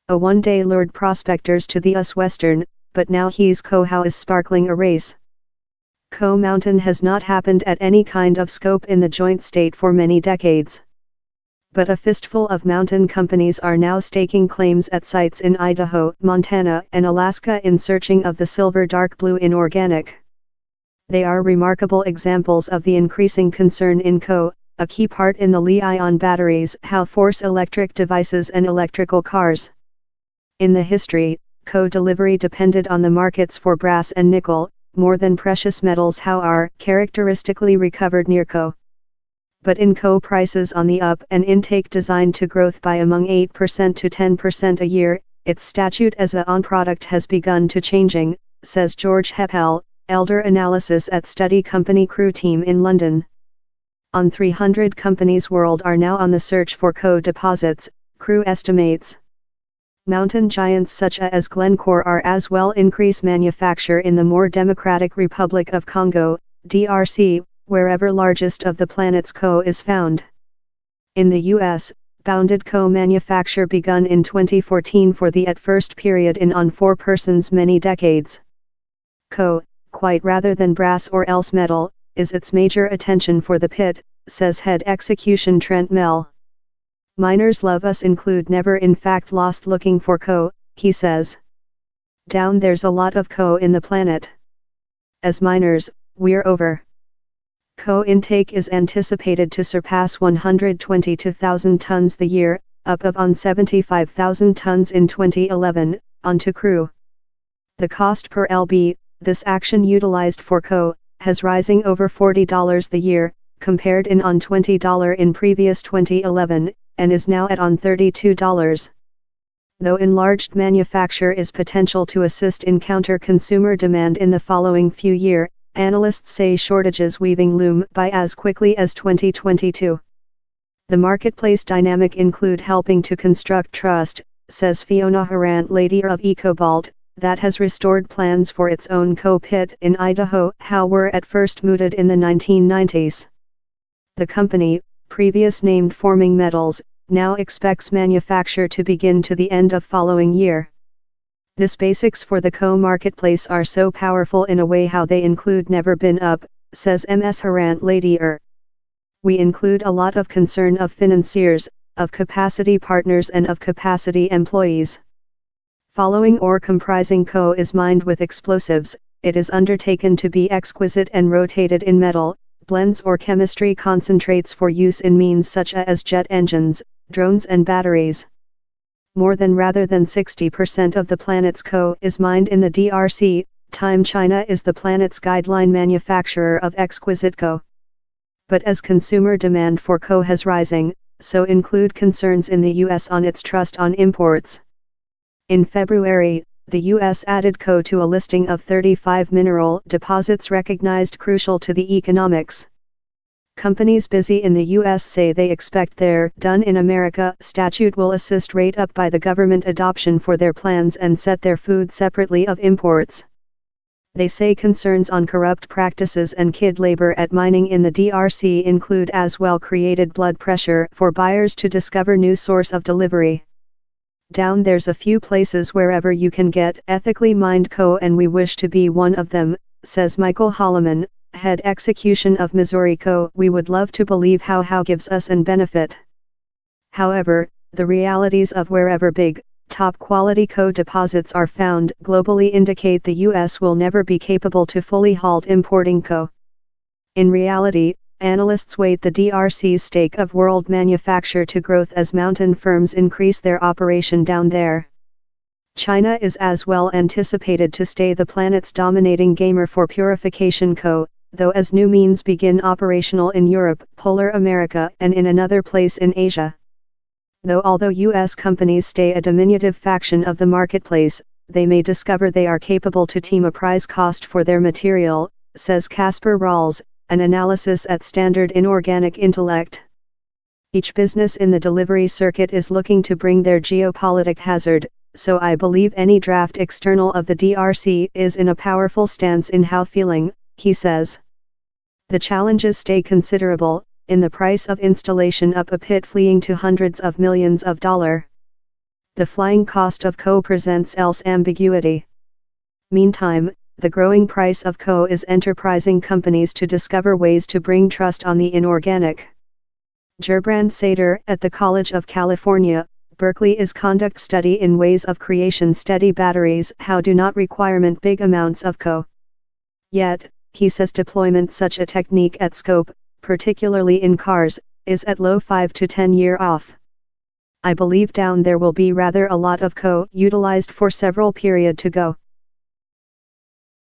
A one-day lured prospectors to the US Western, but now he's how is sparkling a race. Co Mountain has not happened at any kind of scope in the joint state for many decades. But a fistful of mountain companies are now staking claims at sites in Idaho, Montana, and Alaska in searching of the silver dark blue inorganic. They are remarkable examples of the increasing concern in co, a key part in the Li-ion batteries, how force electric devices and electrical cars. In the history, co delivery depended on the markets for brass and nickel, more than precious metals how are characteristically recovered near co. But in co prices on the up and intake designed to growth by among 8% to 10% a year, its statute as a on product has begun to changing, says George Heppel, elder analysis at study company Crew team in London. On 300 companies world are now on the search for co deposits, Crew estimates. Mountain giants such as Glencore are as well increase manufacture in the more democratic Republic of Congo, DRC, wherever largest of the planet's co is found. In the US, bounded co manufacture begun in 2014 for the at first period in on 4 persons many decades. Co, quite rather than brass or else metal, is its major attention for the pit, says head execution Trent Mell. Miners love us include never in fact lost looking for co, he says. Down there's a lot of co in the planet. As miners, we're over. Co intake is anticipated to surpass 122,000 tons the year, up of on 75,000 tons in 2011, onto Crew. The cost per lb, this action utilized for co, has rising over $40 the year, compared in on $20 in previous 2011, and is now at on $32. Though enlarged manufacture is potential to assist in counter consumer demand in the following few years, analysts say shortages weaving loom by as quickly as 2022. The marketplace dynamic include helping to construct trust, says Fiona Harant leader of cobalt, that has restored plans for its own co-pit in Idaho how were at first mooted in the 1990s. The company, previous named Forming Metals, now expects manufacture to begin to the end of following year. This basics for the co-marketplace are so powerful in a way how they include never been up, says Ms. Harant Ladier. We include a lot of concern of financiers, of capacity partners and of capacity employees. Following or comprising co is mined with explosives, it is undertaken to be exquisite and rotated in metal, blends or chemistry concentrates for use in means such as jet engines, drones and batteries. More than rather than 60% of the planet's co is mined in the DRC, time China is the planet's guideline manufacturer of exquisite co. But as consumer demand for co has rising, so include concerns in the US on its trust on imports. In February, the US added co to a listing of 35 mineral deposits recognized crucial to the economics. Companies busy in the US say they expect their Done in America statute will assist rate up by the government adoption for their plans and set their food separately of imports. They say concerns on corrupt practices and kid labor at mining in the DRC include as well created blood pressure for buyers to discover new source of delivery. Down there's a few places wherever you can get ethically mined co and we wish to be one of them, says Michael Holloman, head execution of Missouri Co. We would love to believe how gives us an benefit. However, the realities of wherever big, top quality co deposits are found globally indicate the US will never be capable to fully halt importing co. In reality, analysts weight the DRC's stake of world manufacture to growth as mountain firms increase their operation down there. China is as well anticipated to stay the planet's dominating gamer for purification co, though as new means begin operational in Europe, Polar America and in another place in Asia. Although US companies stay a diminutive faction of the marketplace, they may discover they are capable to team a price cost for their material, says Casper Rawls, an analysis at Standard Inorganic Intellect. Each business in the delivery circuit is looking to bring their geopolitic hazard, so I believe any draft external of the DRC is in a powerful stance in how feeling, he says. The challenges stay considerable, in the price of installation up a pit fleeing to hundreds of millions of dollars. The flying cost of coal presents else ambiguity. Meantime, the growing price of coal is enterprising companies to discover ways to bring trust on the inorganic. Gerbrand Sater at the College of California, Berkeley is conduct study in ways of creation steady batteries how do not requirement big amounts of coal. Yet, he says deployment such a technique at scope, particularly in cars, is at low 5 to 10 year off. I believe down there will be rather a lot of coal utilized for several period to go.